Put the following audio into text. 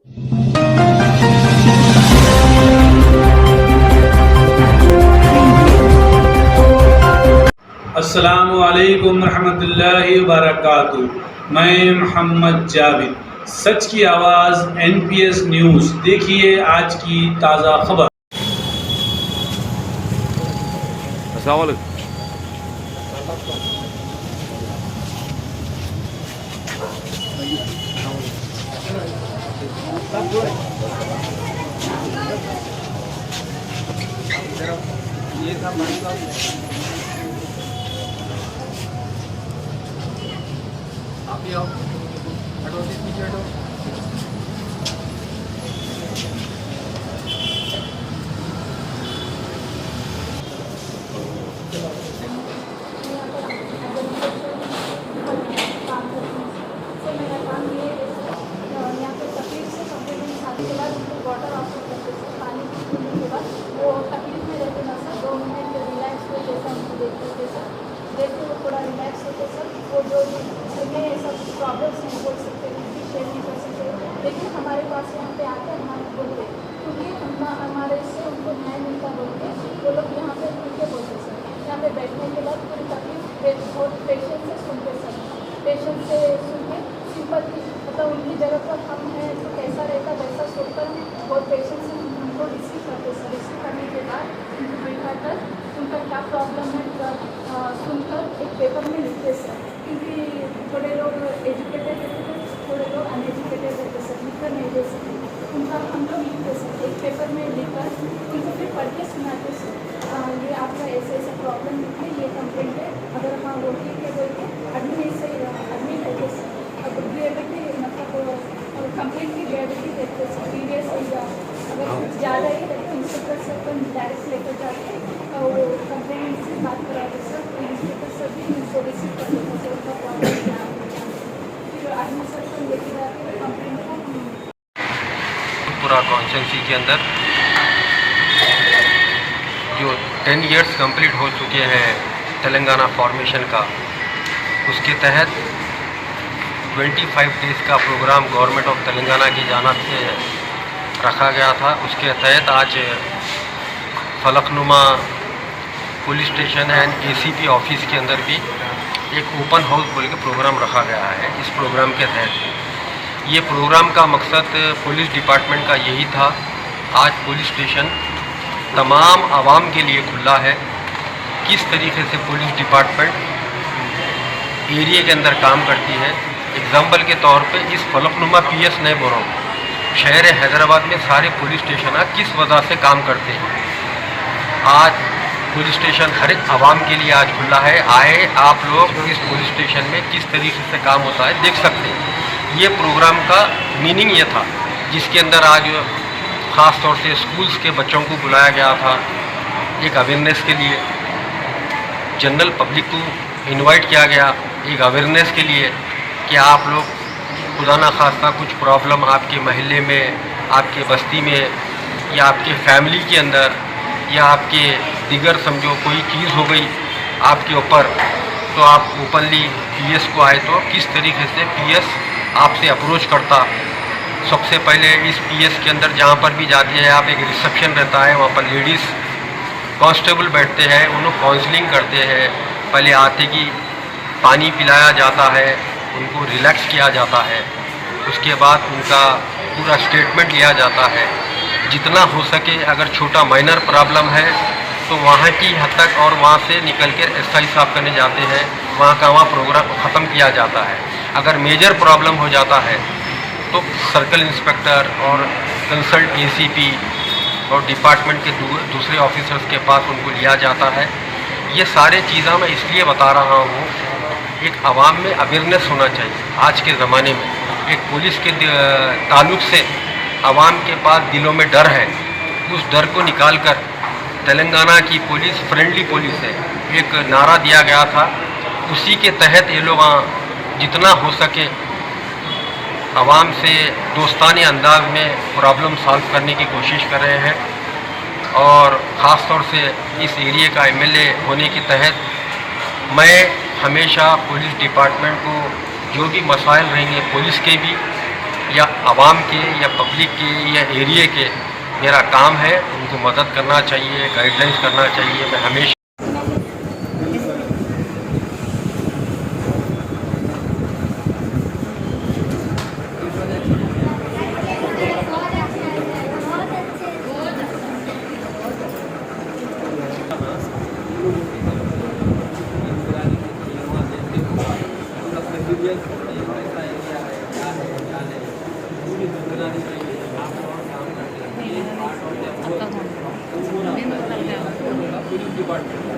अस्सलामुअलैकुम रहमतुल्लाहि व बरकातुहू। मैं मोहम्मद जावेद, सच की आवाज़ NPS न्यूज़। देखिए आज की ताज़ा खबर। अस्सलाम वालेकुम। ये था आप ही आओ, हटो पीछे हटो। के बाद वाटर ऑफ करते सर, पानी पीने के बाद वो तकलीफ में रहते ना सर, 2 मिनट रिलैक्स हो जैसा उनको देखते थे सर, देखते वो थोड़ा रिलैक्स होते सर। वो जो में सब प्रॉब्लम्स नहीं बोल सकते, कुछ भी शेयर नहीं कर सकते, लेकिन हमारे पास यहाँ पे आकर हमारे बोलते क्योंकि हमारे से उनको न्याय मिलता बोलते वो लोग यहाँ पे उनके बोलते सर। यहाँ पे बैठने के बाद पूरी तकलीफ बहुत पेशेंस से सुनते सर, पेशेंस से सुन के सिंपल मतलब उनकी जगह पर हम हैं तो कैसा रहता वैसा सोचकर बहुत पेशेंस से उनको रिसीव करते सर। रिसीव करने के बाद उनको बैठा कर उनका क्या प्रॉब्लम है सुनकर एक पेपर में लिखते सर, क्योंकि थोड़े लोग एजुकेटेड रहते थे, थोड़े लोग अनएजुकेटेड रहते सर, लिखकर नहीं दे सकते, उनका हम लोग लिखते सर, एक पेपर में लिखकर उनको फिर पढ़ के सुनाते सर। ये आपका ऐसे ऐसा प्रॉब्लम लिखे, ये कंप्लेंट है, अगर हाँ वो ठीक है बोल के एडमिट से एडमिट रहते सर। अब ग्रेविटी मतलब कंप्लेंट की ग्रेविटी देखते सर, सीरियस होगा अगर कुछ ज़्यादा ही तो इंस्पेक्टर सर को डायरेक्ट लेकर जाके वो कंप्लेंट से बात कराते सर, इंस्पेक्टर सर भी उनको रिसीव कर लेते सर, उनका प्रॉब्लम क्या है फिर आदमी सर को लेके जाके कंप्लेंट को पूरा कॉन्स्टिट्यूंसी के अंदर जो 10 इयर्स कंप्लीट हो चुके हैं तेलंगाना फॉर्मेशन का, उसके तहत 25 डेज़ का प्रोग्राम गवर्नमेंट ऑफ तेलंगाना की जानिब से रखा गया था। उसके तहत आज Falaknuma police station and ACP office के अंदर भी एक ओपन हाउस बोल के प्रोग्राम रखा गया है। इस प्रोग्राम के तहत ये प्रोग्राम का मकसद पुलिस डिपार्टमेंट का यही था, आज पुलिस स्टेशन तमाम आवाम के लिए खुला है। किस तरीके से पुलिस डिपार्टमेंट एरिया के अंदर काम करती है, एग्जाम्पल के तौर पे इस फलकनुमा PS नहीं बोल रहा हूँ, शहर हैदराबाद में सारे पुलिस स्टेशन किस वजह से काम करते हैं। आज पुलिस स्टेशन हर एक आवाम के लिए आज खुला है। आए आप लोग इस पुलिस स्टेशन में किस तरीके से काम होता है देख सकते हैं। ये प्रोग्राम का मीनिंग ये था, जिसके अंदर आज ख़ास तौर से स्कूल्स के बच्चों को बुलाया गया था एक अवेयरनेस के लिए, जनरल पब्लिक को इनवाइट किया गया एक अवेयरनेस के लिए कि आप लोग खुदा ना खास्ता कुछ प्रॉब्लम आपके महल्ले में, आपके बस्ती में या आपके फैमिली के अंदर या आपके दिगर समझो कोई चीज़ हो गई आपके ऊपर, तो आप ओपनली PS को आए तो किस तरीके से PS आपसे अप्रोच करता। सबसे पहले इस PS के अंदर जहाँ पर भी जाते हैं आप, एक रिसेप्शन रहता है, वहाँ पर लेडीज़ कांस्टेबल बैठते हैं, उन्हें काउंसलिंग करते हैं। पहले आते कि पानी पिलाया जाता है, उनको रिलैक्स किया जाता है, उसके बाद उनका पूरा स्टेटमेंट लिया जाता है। जितना हो सके अगर छोटा माइनर प्रॉब्लम है तो वहाँ की हद तक और वहाँ से निकल कर SI साफ करने जाते हैं, वहाँ का वहाँ प्रोग्राम ख़त्म किया जाता है। अगर मेजर प्रॉब्लम हो जाता है तो सर्कल इंस्पेक्टर और कंसल्ट ACP और डिपार्टमेंट के दूसरे ऑफिसर्स के पास उनको लिया जाता है। ये सारे चीज़ें मैं इसलिए बता रहा हूँ, एक आवाम में अवेयरनेस होना चाहिए। आज के ज़माने में एक पुलिस के ताल्लुक से आवाम के पास दिलों में डर है, उस डर को निकाल कर तेलंगाना की पुलिस फ्रेंडली पुलिस है, एक नारा दिया गया था, उसी के तहत ये लोग जितना हो सके आवाम से दोस्ताने अंदाज में प्रॉब्लम सॉल्व करने की कोशिश कर रहे हैं। और ख़ास तौर से इस एरिया का MLA होने के तहत मैं हमेशा पुलिस डिपार्टमेंट को जो भी मसाइल रहेंगे पुलिस के भी या आवाम के या पब्लिक के या एरिया के मेरा काम है, उनको मदद करना चाहिए, गाइडलाइंस करना चाहिए। मैं हमेशा आता हूँ